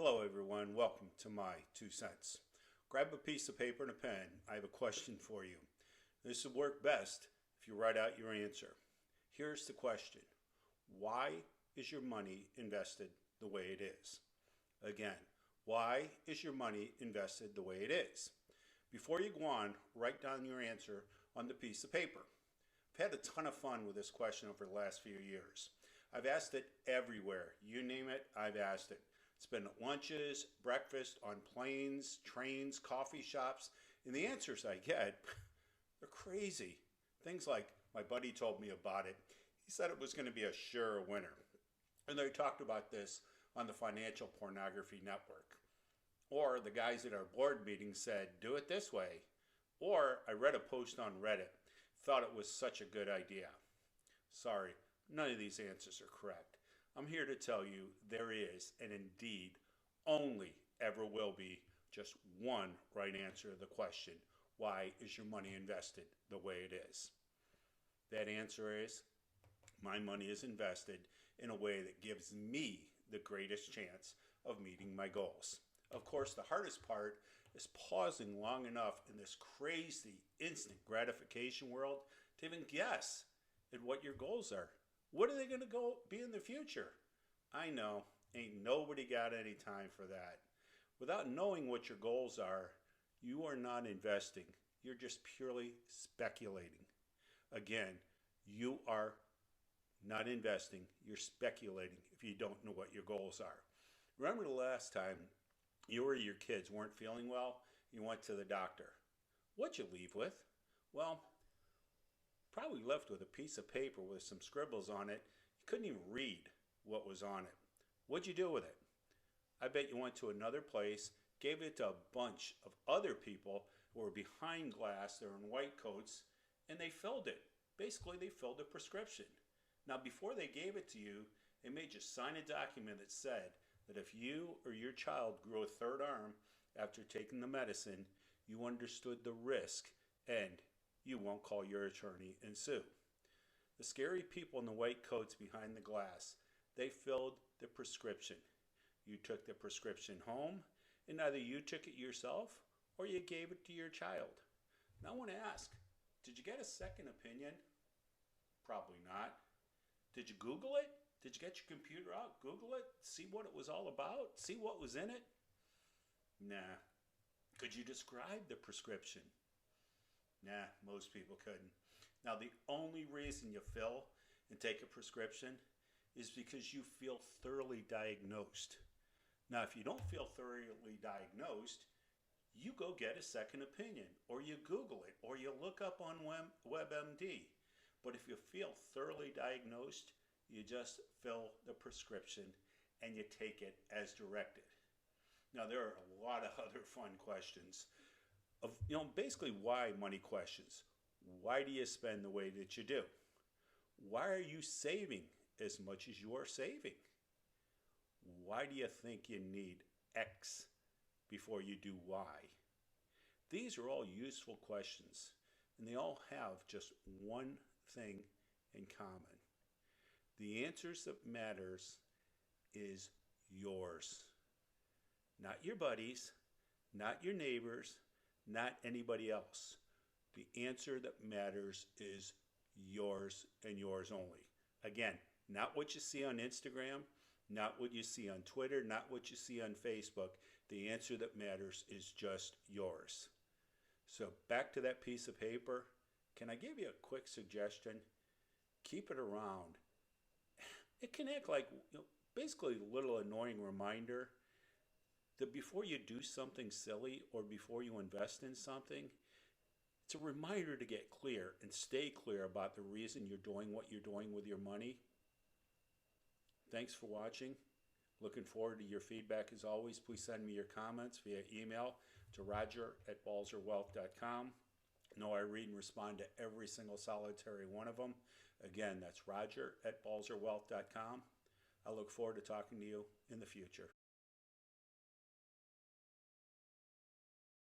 Hello, everyone. Welcome to my 2 cents. Grab a piece of paper and a pen. I have a question for you. This will work best if you write out your answer. Here's the question: why is your money invested the way it is? Again, why is your money invested the way it is? Before you go on, write down your answer on the piece of paper. I've had a ton of fun with this question over the last few years. I've asked it everywhere. You name it, I've asked it. It's been at lunches, breakfast, on planes, trains, coffee shops, and the answers I get, they're crazy. Things like, my buddy told me about it. He said it was going to be a sure winner. And they talked about this on the Financial Pornography Network. Or the guys at our board meeting said, do it this way. Or I read a post on Reddit, thought it was such a good idea. Sorry, none of these answers are correct. I'm here to tell you there is, and indeed only ever will be, just one right answer to the question: why is your money invested the way it is? That answer is, my money is invested in a way that gives me the greatest chance of meeting my goals. Of course, the hardest part is pausing long enough in this crazy instant gratification world to even guess at what your goals are. What are they going to be in the future? I know, ain't nobody got any time for that. Without knowing what your goals are, you are not investing. You're just purely speculating. Again, you are not investing. You're speculating if you don't know what your goals are. Remember the last time you or your kids weren't feeling well, you went to the doctor. What'd you leave with? Well, probably left with a piece of paper with some scribbles on it. You couldn't even read what was on it. What'd you do with it? I bet you went to another place, gave it to a bunch of other people who were behind glass, they're in white coats, and they filled it. Basically, they filled the prescription. Now, before they gave it to you, they made you sign a document that said that if you or your child grew a third arm after taking the medicine, you understood the risk and you won't call your attorney and sue. The scary people in the white coats behind the glass, they filled the prescription. You took the prescription home, and either you took it yourself or you gave it to your child. Now I want to ask, did you get a second opinion? Probably not. Did you Google it? Did you get your computer out, Google it, see what it was all about, see what was in it? Nah. Could you describe the prescription? Nah, most people couldn't. Now, the only reason you fill and take a prescription is because you feel thoroughly diagnosed. Now, if you don't feel thoroughly diagnosed, you go get a second opinion, or you Google it, or you look up on WebMD. But if you feel thoroughly diagnosed, you just fill the prescription and you take it as directed. Now, there are a lot of other fun questions of, basically why money questions. Why do you spend the way that you do? Why are you saving as much as you are saving? Why do you think you need X before you do Y? These are all useful questions, and they all have just one thing in common. The answers that matters is yours. Not your buddies, not your neighbors, not anybody else. The answer that matters is yours and yours only. Again, not what you see on Instagram, not what you see on Twitter, not what you see on Facebook. The answer that matters is just yours. So back to that piece of paper. Can I give you a quick suggestion? Keep it around. It can act like basically a little annoying reminder that before you do something silly or before you invest in something, it's a reminder to get clear and stay clear about the reason you're doing what you're doing with your money. Thanks for watching. Looking forward to your feedback as always. Please send me your comments via email to roger@balzerwealth.com. Know I read and respond to every single solitary one of them. Again, that's roger@balzerwealth.com. I look forward to talking to you in the future.